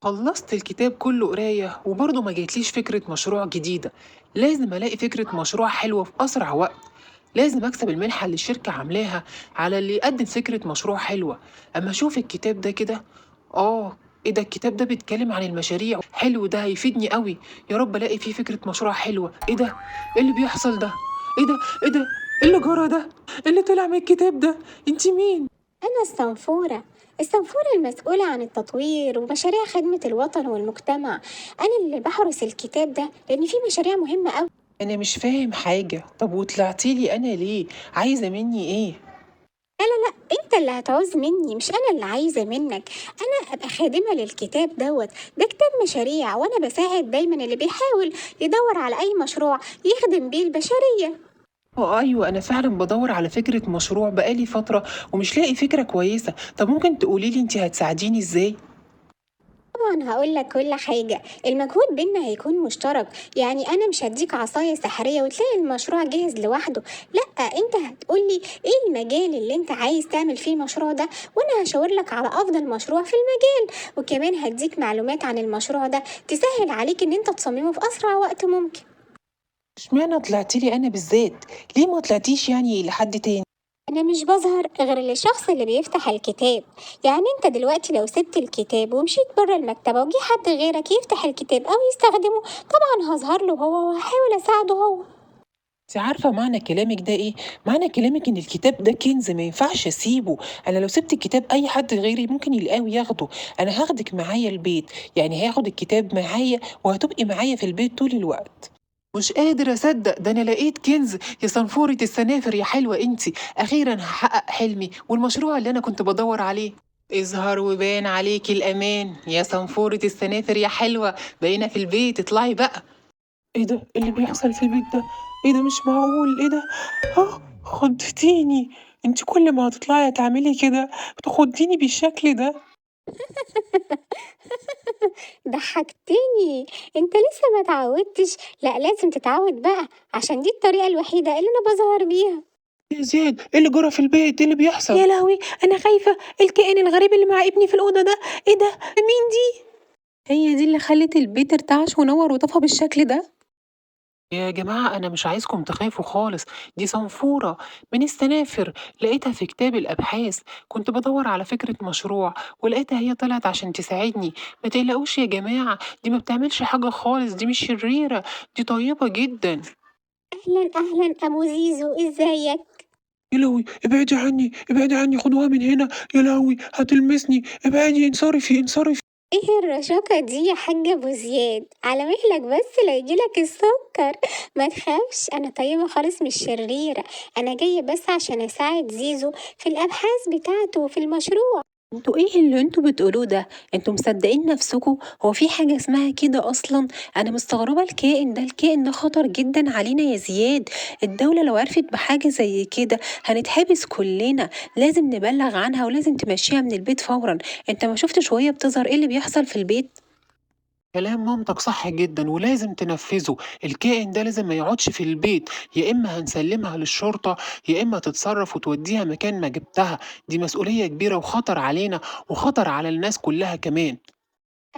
خلصت الكتاب كله قراية وبرضه ما جاتليش فكرة مشروع جديدة. لازم ألاقي فكرة مشروع حلوة في أسرع وقت. لازم أكسب المنحة اللي الشركة عاملاها على اللي يقدم فكرة مشروع حلوة. أما أشوف الكتاب ده كده، إيه ده؟ الكتاب ده بيتكلم عن المشاريع، حلو، ده هيفيدني قوي. يا رب ألاقي فيه فكرة مشروع حلوة. إيه ده؟ إيه اللي بيحصل ده؟ إيه ده؟ إيه ده؟ إيه اللي جرى ده؟ إيه اللي طلع من الكتاب ده؟ أنتي مين؟ أنا الصنفورة المسؤولة عن التطوير ومشاريع خدمة الوطن والمجتمع. أنا اللي بحرس الكتاب ده لأن فيه مشاريع مهمة أوي. أنا مش فاهم حاجة. طب وطلعتيلي أنا ليه؟ عايزة مني إيه؟ لا لا لا، أنت اللي هتعوز مني مش أنا اللي عايزة منك. أنا أبقى خادمة للكتاب ده كتاب مشاريع، وأنا بساعد دايما اللي بيحاول يدور على أي مشروع يخدم بيه البشرية. أيوة، أنا فعلا بدور على فكرة مشروع بقالي فترة ومش لاقي فكرة كويسة. طب ممكن تقوليلي أنتي هتساعديني إزاي؟ طبعا هقول لك كل حاجة، المجهود بينا هيكون مشترك. يعني أنا مش هديك عصاية سحرية وتلاقي المشروع جاهز لوحده. لأ، أنت هتقولي إيه المجال اللي أنت عايز تعمل فيه المشروع ده، وأنا هشاور لك على أفضل مشروع في المجال، وكمان هديك معلومات عن المشروع ده تسهل عليك إن أنت تصممه في أسرع وقت ممكن. اشمعنى طلعتيلي أنا بالذات؟ ليه ما طلعتيش يعني لحد تاني؟ أنا مش بظهر غير للشخص اللي بيفتح الكتاب. يعني أنت دلوقتي لو سبت الكتاب ومشيت بره المكتبة وجي حد غيرك يفتح الكتاب أو يستخدمه، طبعا هظهر له هو وهحاول أساعده هو. انت عارفة معنى كلامك ده ايه؟ معنى كلامك ان الكتاب ده كنز ما ينفعش اسيبه. انا لو سبت الكتاب اي حد غيري ممكن يلاقيه وياخده. انا هاخدك معايا البيت، يعني هاخد الكتاب معايا وهتبقي معايا في البيت طول الوقت. مش قادر اصدق، ده انا لقيت كنز. يا صنفورة السنافر يا حلوة انتي، اخيرا هحقق حلمي والمشروع اللي انا كنت بدور عليه. اظهر وبان عليكي الامان يا صنفورة السنافر يا حلوة. بقينا في البيت، اطلعي بقى. ايه ده؟ إيه اللي بيحصل في البيت ده؟ ايه ده؟ مش معقول. ايه ده؟ خضتيني. انت كل ما هتطلعي تعملي كده بتخضيني بالشكل ده. ضحكتني. انت لسه ما تعودتش؟ لا، لازم تتعود بقى، عشان دي الطريقة الوحيدة اللي انا بظهر بيها. يا زياد، ايه اللي جرى في البيت؟ ايه اللي بيحصل؟ يا لهوي، انا خايفه. الكائن الغريب اللي مع ابني في الاوضه ده، ايه ده؟ مين دي؟ هي دي اللي خلت البيت ارتعش ونور وطفى بالشكل ده. يا جماعة أنا مش عايزكم تخافوا خالص. دي صنفورة من السنافر، لقيتها في كتاب الأبحاث. كنت بدور على فكرة مشروع ولقيتها هي طلعت عشان تساعدني. ما تقلقوش يا جماعة، دي ما بتعملش حاجة خالص، دي مش شريرة، دي طيبة جدا. اهلا اهلا ابو زيزو، ازيك؟ يا لهوي، ابعدي عني، ابعدي عني، خدوها من هنا. يا لهوي هتلمسني، ابعدي، انصرفي انصرفي. ايه الرشاقة دي يا حاج ابو زياد؟ على مهلك بس لا يجيلك السكر. ما تخافش، انا طيبة خالص مش شريرة. انا جاية بس عشان اساعد زيزو في الابحاث بتاعته وفي المشروع. انتوا ايه اللي انتوا بتقولوه ده؟ انتوا مصدقين نفسكوا؟ هو في حاجه اسمها كده اصلا؟ انا مستغربه. الكائن ده خطر جدا علينا يا زياد. الدوله لو عرفت بحاجه زي كده هنتحبس كلنا. لازم نبلغ عنها ولازم تمشيها من البيت فورا. انت ما شفتش وهي بتظهر ايه اللي بيحصل في البيت؟ كلام مامتك صح جدا ولازم تنفذه. الكائن ده لازم ما يقعدش في البيت. يا اما هنسلمها للشرطة، يا اما تتصرف وتوديها مكان ما جبتها. دي مسؤولية كبيرة وخطر علينا وخطر على الناس كلها كمان.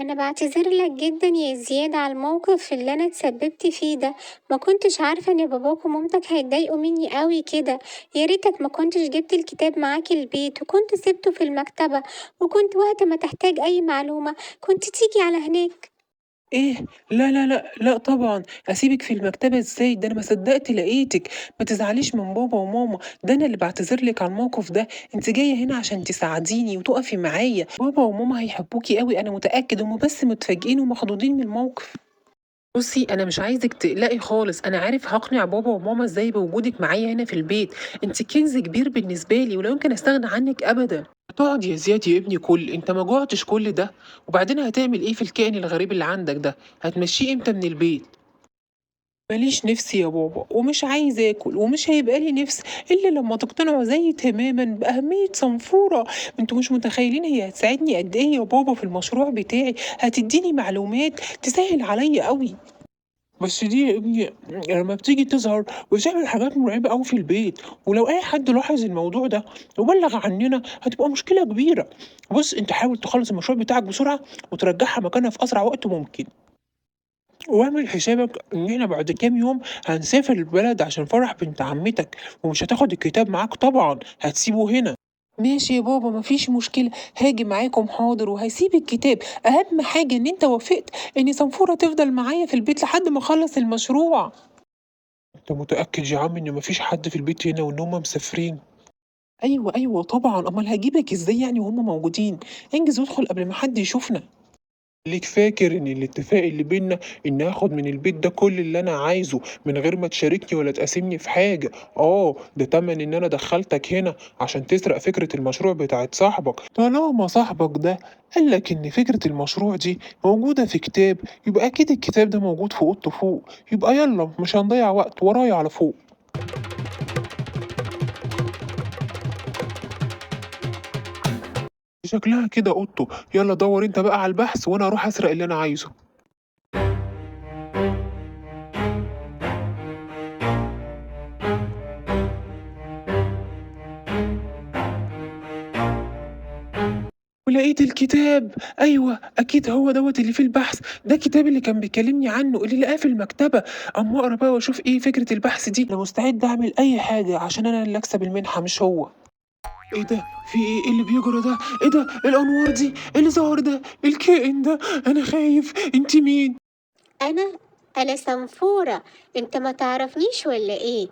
انا بعتذر لك جدا يا زياد على الموقف اللي انا اتسببت فيه ده. ما كنتش عارفة ان باباك ومامتك هيتضايقوا مني قوي كده. يا ريتك ما كنتش جبت الكتاب معاك البيت وكنت سبته في المكتبة، وكنت وقت ما تحتاج اي معلومة كنت تيجي على هناك. ايه؟ لا لا لا لا طبعا. اسيبك في المكتبة ازاي؟ ده انا ما صدقت لقيتك. ما تزعليش من بابا وماما، ده انا اللي بعتذر لك على الموقف ده. انت جاية هنا عشان تساعديني وتقفي معايا. بابا وماما هيحبوكي قوي، انا متأكد. هما بس متفاجئين ومخضوضين من الموقف. بصي، انا مش عايزك تقلقي خالص. انا عارف هقنع بابا وماما ازاي بوجودك معايا هنا في البيت. انت كنز كبير بالنسبه لي ولا يمكن استغنى عنك ابدا. تقعد يا زياد يا ابني، انت ما جوعتش كل ده؟ وبعدين هتعمل ايه في الكائن الغريب اللي عندك ده؟ هتمشيه امتى من البيت؟ ماليش نفس يا بابا ومش عايز اكل ومش هيبقى لي نفس الا لما تقتنعوا زي تماما باهميه صنفوره. انتوا مش متخيلين هي هتساعدني قد ايه يا بابا في المشروع بتاعي. هتديني معلومات تسهل عليا قوي. بس دي يا ابني لما بتيجي تظهر وتعمل حاجات مرعبة أوي في البيت، ولو أي حد لاحظ الموضوع ده وبلغ عننا هتبقى مشكلة كبيرة. بص أنت حاول تخلص المشروع بتاعك بسرعة وترجعها مكانها في أسرع وقت ممكن، واعمل حسابك إن إحنا بعد كام يوم هنسافر البلد عشان فرح بنت عمتك، ومش هتاخد الكتاب معاك طبعا، هتسيبه هنا. ماشي يا بابا مفيش مشكلة، هاجي معاكم حاضر وهسيب الكتاب. أهم حاجة إن أنت وافقت إن صنفورة تفضل معايا في البيت لحد ما أخلص المشروع. أنت متأكد يا عم إن مفيش حد في البيت هنا وإن هما مسافرين؟ أيوة أيوة طبعا، أمال هجيبك إزاي يعني وهما موجودين؟ انجز وادخل قبل ما حد يشوفنا. خليك فاكر إن الاتفاق اللي بينا إن آخد من البيت ده كل اللي أنا عايزه من غير ما تشاركني ولا تقاسمني في حاجة. ده تمن إن أنا دخلتك هنا عشان تسرق فكرة المشروع بتاعت صاحبك. طالما صاحبك ده قالك إن فكرة المشروع دي موجودة في كتاب، يبقى أكيد الكتاب ده موجود في أوضته فوق. يبقى يلا مش هنضيع وقت، ورايا على فوق. شكلها كده أوضته. يلا دور أنت بقى على البحث وأنا أروح أسرق اللي أنا عايزه. ولقيت الكتاب. أيوة أكيد هو دوت اللي فيه البحث، ده الكتاب اللي كان بيكلمني عنه اللي لقاه في المكتبة. أما أقرأ بقى وأشوف إيه فكرة البحث دي. أنا مستعد أعمل أي حاجة عشان أنا اللي أكسب المنحة مش هو. إيه ده؟ في إيه؟ إيه اللي بيجرى ده؟ إيه ده؟ إيه الأنوار دي؟ إيه اللي ظهر ده؟ إيه الكائن ده؟ أنا خايف، أنت مين؟ أنا أنا سنفورة. أنت ما تعرفنيش ولا إيه؟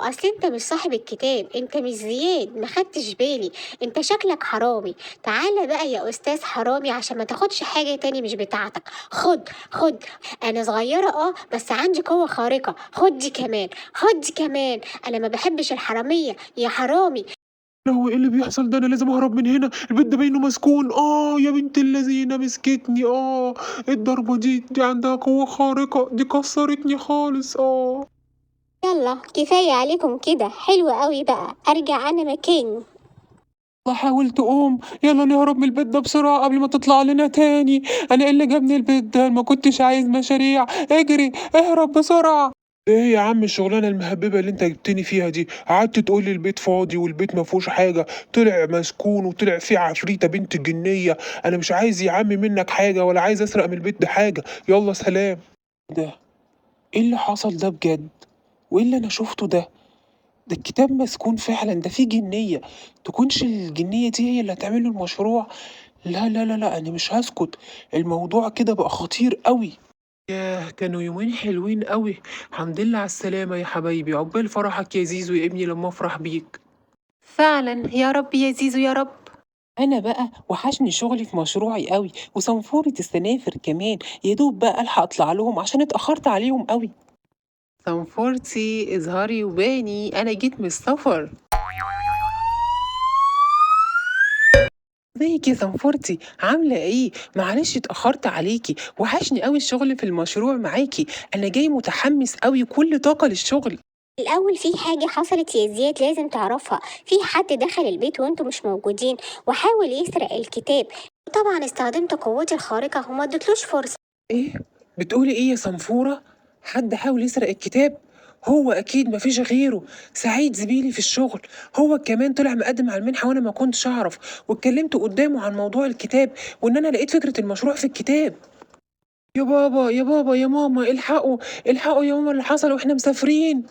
أصل أنت مش صاحب الكتاب، أنت مش زياد، ما خدتش بالي. أنت شكلك حرامي. تعالى بقى يا أستاذ حرامي عشان ما تاخدش حاجة تاني مش بتاعتك. خد خد. أنا صغيرة بس عندي قوة خارقة. خد دي كمان، خد دي كمان. أنا ما بحبش الحرامية يا حرامي. هو إيه اللي بيحصل ده؟ أنا لازم أهرب من هنا، البيت ده باينه مسكون. يا بنت اللذينة مسكتني. الضربة دي عندها قوة خارقة، دي كسرتني خالص. يلا كفاية عليكم كده، حلو قوي بقى، أرجع أنا مكاني. والله حاولت أقوم. يلا نهرب من البيت ده بسرعة قبل ما تطلع لنا تاني. أنا إيه اللي جابني البيت ده؟ ما كنتش عايز مشاريع. اجري اهرب بسرعة. ايه يا عم الشغلانة المهببة اللي انت جبتني فيها دي؟ قعدت تقول لي البيت فاضي والبيت ما فيهوش حاجة، طلع مسكون وطلع فيه عفريتة بنت جنية. انا مش عايز يا عم منك حاجة ولا عايز اسرق من البيت ده حاجة. يلا سلام. ده ايه اللي حصل ده بجد؟ وايه اللي انا شفته ده؟ ده الكتاب مسكون فعلا، ده فيه جنية. تكونش الجنية دي هي اللي هتعمل له المشروع؟ لا لا لا لا، انا مش هسكت. الموضوع كده بقى خطير قوي. ياه كانوا يومين حلوين قوي. الحمد لله على السلامة يا حبايبي، عقبال فرحك يا زيزو يا ابني لما افرح بيك. فعلا يا رب يا زيزو يا رب. انا بقى وحشني شغلي في مشروعي قوي وصنفورة السنافر كمان، يا دوب بقى الحق اطلع لهم عشان اتأخرت عليهم قوي. صنفورتي اظهري وباني انا جيت من السفر. ازيك يا صنفورتي عاملة ايه؟ معلش اتأخرت عليكي، وحشني قوي الشغل في المشروع معاكي. انا جاي متحمس قوي وكل طاقة للشغل. الأول في حاجة حصلت يا زياد لازم تعرفها. في حد دخل البيت وانتوا مش موجودين وحاول يسرق الكتاب. طبعا استخدمت قوتي الخارقة وما اديتلوش فرصة. ايه؟ بتقولي ايه يا صنفورة؟ حد حاول يسرق الكتاب؟ هو اكيد مفيش غيره، سعيد زميلي في الشغل. هو كمان طلع مقدم على المنحة وانا ما كنتش اعرف، واتكلمت قدامه عن موضوع الكتاب وان انا لقيت فكرة المشروع في الكتاب. يا بابا يا بابا يا ماما الحقوا، الحقوا يا ماما اللي حصل واحنا مسافرين.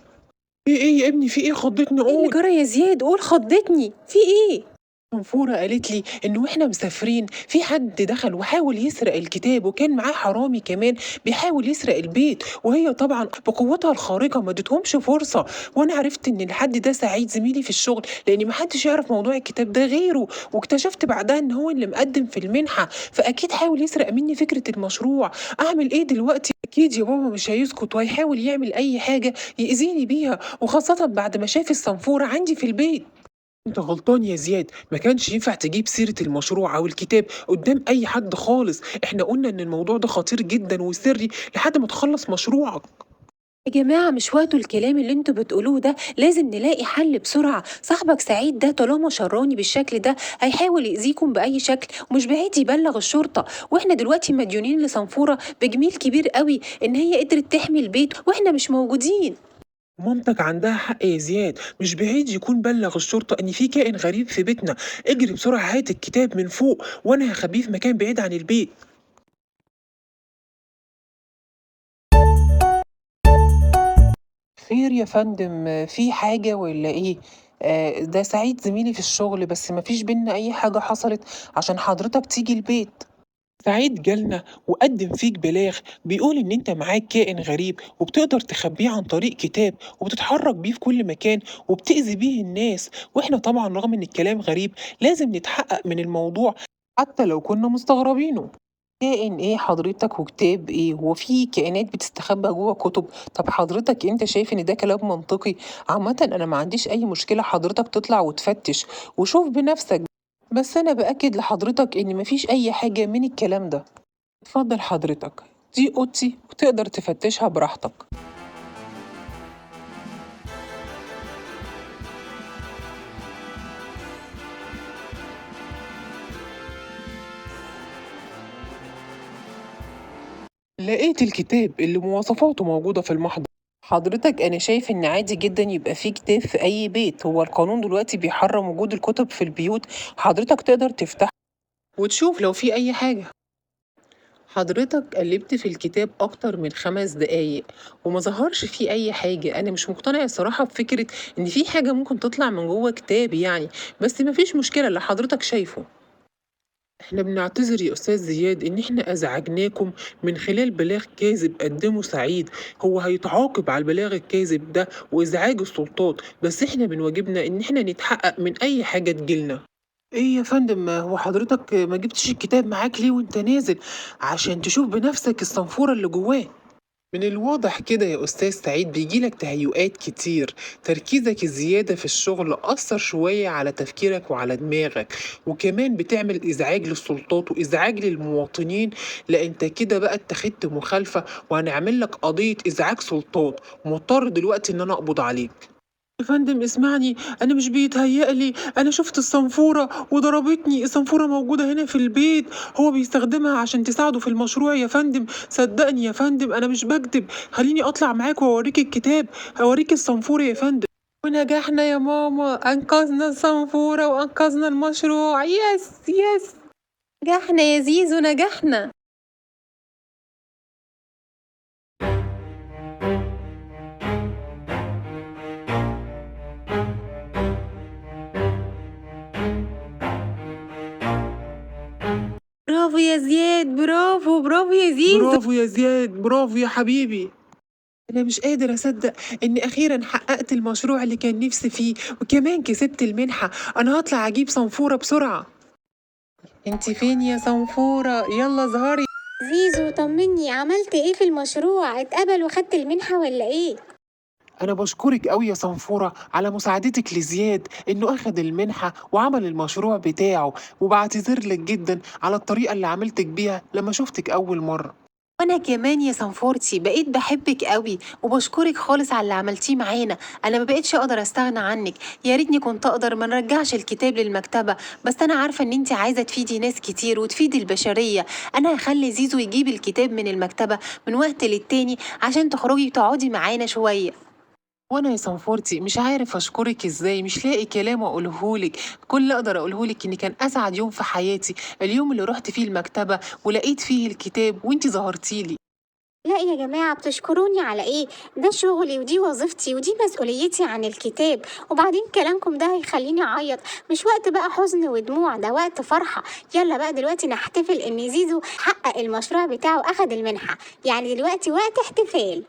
ايه يا ابني في ايه؟ خضتني ايه اللي قول. جرى يا زياد؟ قول خضتني، في ايه؟ صنفورة قالت لي إن وإحنا مسافرين في حد دخل وحاول يسرق الكتاب، وكان معاه حرامي كمان بيحاول يسرق البيت، وهي طبعا بقوتها الخارقة ما ادتهمش فرصة. وأنا عرفت إن الحد ده سعيد زميلي في الشغل، لأن محدش يعرف موضوع الكتاب ده غيره، واكتشفت بعدها إن هو اللي مقدم في المنحة، فأكيد حاول يسرق مني فكرة المشروع. أعمل إيه دلوقتي؟ أكيد يا بابا مش هيسكت وهيحاول يعمل أي حاجة يأذيني بيها، وخاصة بعد ما شاف الصنفورة عندي في البيت. انت غلطان يا زياد، ما كانش ينفع تجيب سيرة المشروع او الكتاب قدام اي حد خالص. احنا قلنا ان الموضوع ده خطير جدا وسري لحد ما تخلص مشروعك. يا جماعة مش وقته الكلام اللي انتوا بتقولوه ده، لازم نلاقي حل بسرعة. صاحبك سعيد ده طالما شراني بالشكل ده هيحاول يأذيكم بأي شكل، ومش بعيد يبلغ الشرطة. واحنا دلوقتي مديونين لصنفورة بجميل كبير قوي ان هي قدرت تحمي البيت واحنا مش موجودين. مامتك عندها حق يا زياد، مش بعيد يكون بلغ الشرطة إن في كائن غريب في بيتنا. اجري بسرعة هات الكتاب من فوق وأنا هخبيه في مكان بعيد عن البيت. خير يا فندم، في حاجة ولا إيه؟ ده سعيد زميلي في الشغل، بس مفيش بينا أي حاجة حصلت عشان حضرتك تيجي البيت. سعيد جالنا وقدم فيك بلاغ، بيقول إن أنت معاك كائن غريب وبتقدر تخبيه عن طريق كتاب وبتتحرك بيه في كل مكان وبتأذي بيه الناس. وإحنا طبعا رغم إن الكلام غريب لازم نتحقق من الموضوع حتى لو كنا مستغربينه. كائن إيه حضرتك وكتاب إيه؟ هو في كائنات بتستخبى جوه كتب؟ طب حضرتك أنت شايف إن ده كلام منطقي؟ عامة أنا ما عنديش أي مشكلة حضرتك تطلع وتفتش وشوف بنفسك، بس أنا بأكد لحضرتك إن مفيش أي حاجة من الكلام ده. اتفضل حضرتك، دي أوضتي وتقدر تفتشها براحتك. لقيت الكتاب اللي مواصفاته موجودة في المحضر. حضرتك أنا شايف إن عادي جدا يبقى فيه كتاب في أي بيت، هو القانون دلوقتي بيحرم وجود الكتب في البيوت. حضرتك تقدر تفتح وتشوف لو في أي حاجة. حضرتك قلبت في الكتاب أكتر من 5 دقايق وما ظهرش فيه أي حاجة. أنا مش مقتنع الصراحة بفكرة إن في حاجة ممكن تطلع من جوه كتاب يعني، بس مفيش مشكلة اللي حضرتك شايفه. احنا بنعتذر يا أستاذ زياد إن احنا أزعجناكم من خلال بلاغ كاذب قدمه سعيد. هو هيتعاقب على البلاغ الكاذب ده وإزعاج السلطات، بس احنا من واجبنا إن احنا نتحقق من أي حاجة تجيلنا. ايه يا فندم، هو حضرتك ما جبتش الكتاب معاك ليه وانت نازل عشان تشوف بنفسك الصنفورة اللي جواه؟ من الواضح كده يا أستاذ سعيد بيجيلك تهيؤات كتير. تركيزك الزيادة في الشغل أثر شوية على تفكيرك وعلى دماغك، وكمان بتعمل إزعاج للسلطات وإزعاج للمواطنين. لا أنت كده بقى اتخذت مخالفة وهنعمل لك قضية إزعاج سلطات، ومضطر دلوقتي إن أنا أقبض عليك. يا فندم اسمعني، أنا مش بيتهيألي، أنا شفت الصنفورة وضربتني. الصنفورة موجودة هنا في البيت، هو بيستخدمها عشان تساعده في المشروع يا فندم. صدقني يا فندم أنا مش بكدب، خليني أطلع معاك وأوريك الكتاب، أوريك الصنفورة يا فندم. ونجحنا يا ماما، أنقذنا الصنفورة وأنقذنا المشروع. يس يس. نجحنا يا زيزو نجحنا. برافو يا زياد، برافو برافو يا زيزو. برافو يا زياد، برافو يا حبيبي. أنا مش قادر أصدق إني أخيرا حققت المشروع اللي كان نفسي فيه وكمان كسبت المنحة. أنا هطلع أجيب صنفورة بسرعة. انتي فين يا صنفورة؟ يلا ظهري. زيزو طمني، عملت ايه في المشروع؟ اتقبل وخدت المنحة ولا ايه؟ أنا بشكرك أوي يا صنفورة على مساعدتك لزياد إنه أخد المنحة وعمل المشروع بتاعه، وبعتذر لك جدا على الطريقة اللي عملتك بيها لما شفتك أول مرة. وانا كمان يا صنفورتي بقيت بحبك قوي وبشكرك خالص على اللي عملتيه معانا. انا ما بقتش اقدر استغنى عنك. يا ريتني كنت اقدر ما نرجعش الكتاب للمكتبة، بس انا عارفة ان انت عايزة تفيدي ناس كتير وتفيدي البشرية. انا هخلي زيزو يجيب الكتاب من المكتبة من وقت للتاني عشان تخرجي تقعدي معانا شوية. وأنا يا صنفورتي مش عارف أشكرك إزاي، مش لاقي كلام أقولهولك. كل اللي أقدر أقولهولك إن كان أسعد يوم في حياتي اليوم اللي رحت فيه المكتبة ولقيت فيه الكتاب وإنتي ظهرتيلي. لا يا جماعة، بتشكروني على ايه؟ ده شغلي ودي وظيفتي ودي مسؤوليتي عن الكتاب، وبعدين كلامكم ده هيخليني اعيط. مش وقت بقى حزن ودموع، ده وقت فرحة. يلا بقى دلوقتي نحتفل ان زيزو حقق المشروع بتاعه، اخد المنحة، يعني دلوقتي وقت احتفال.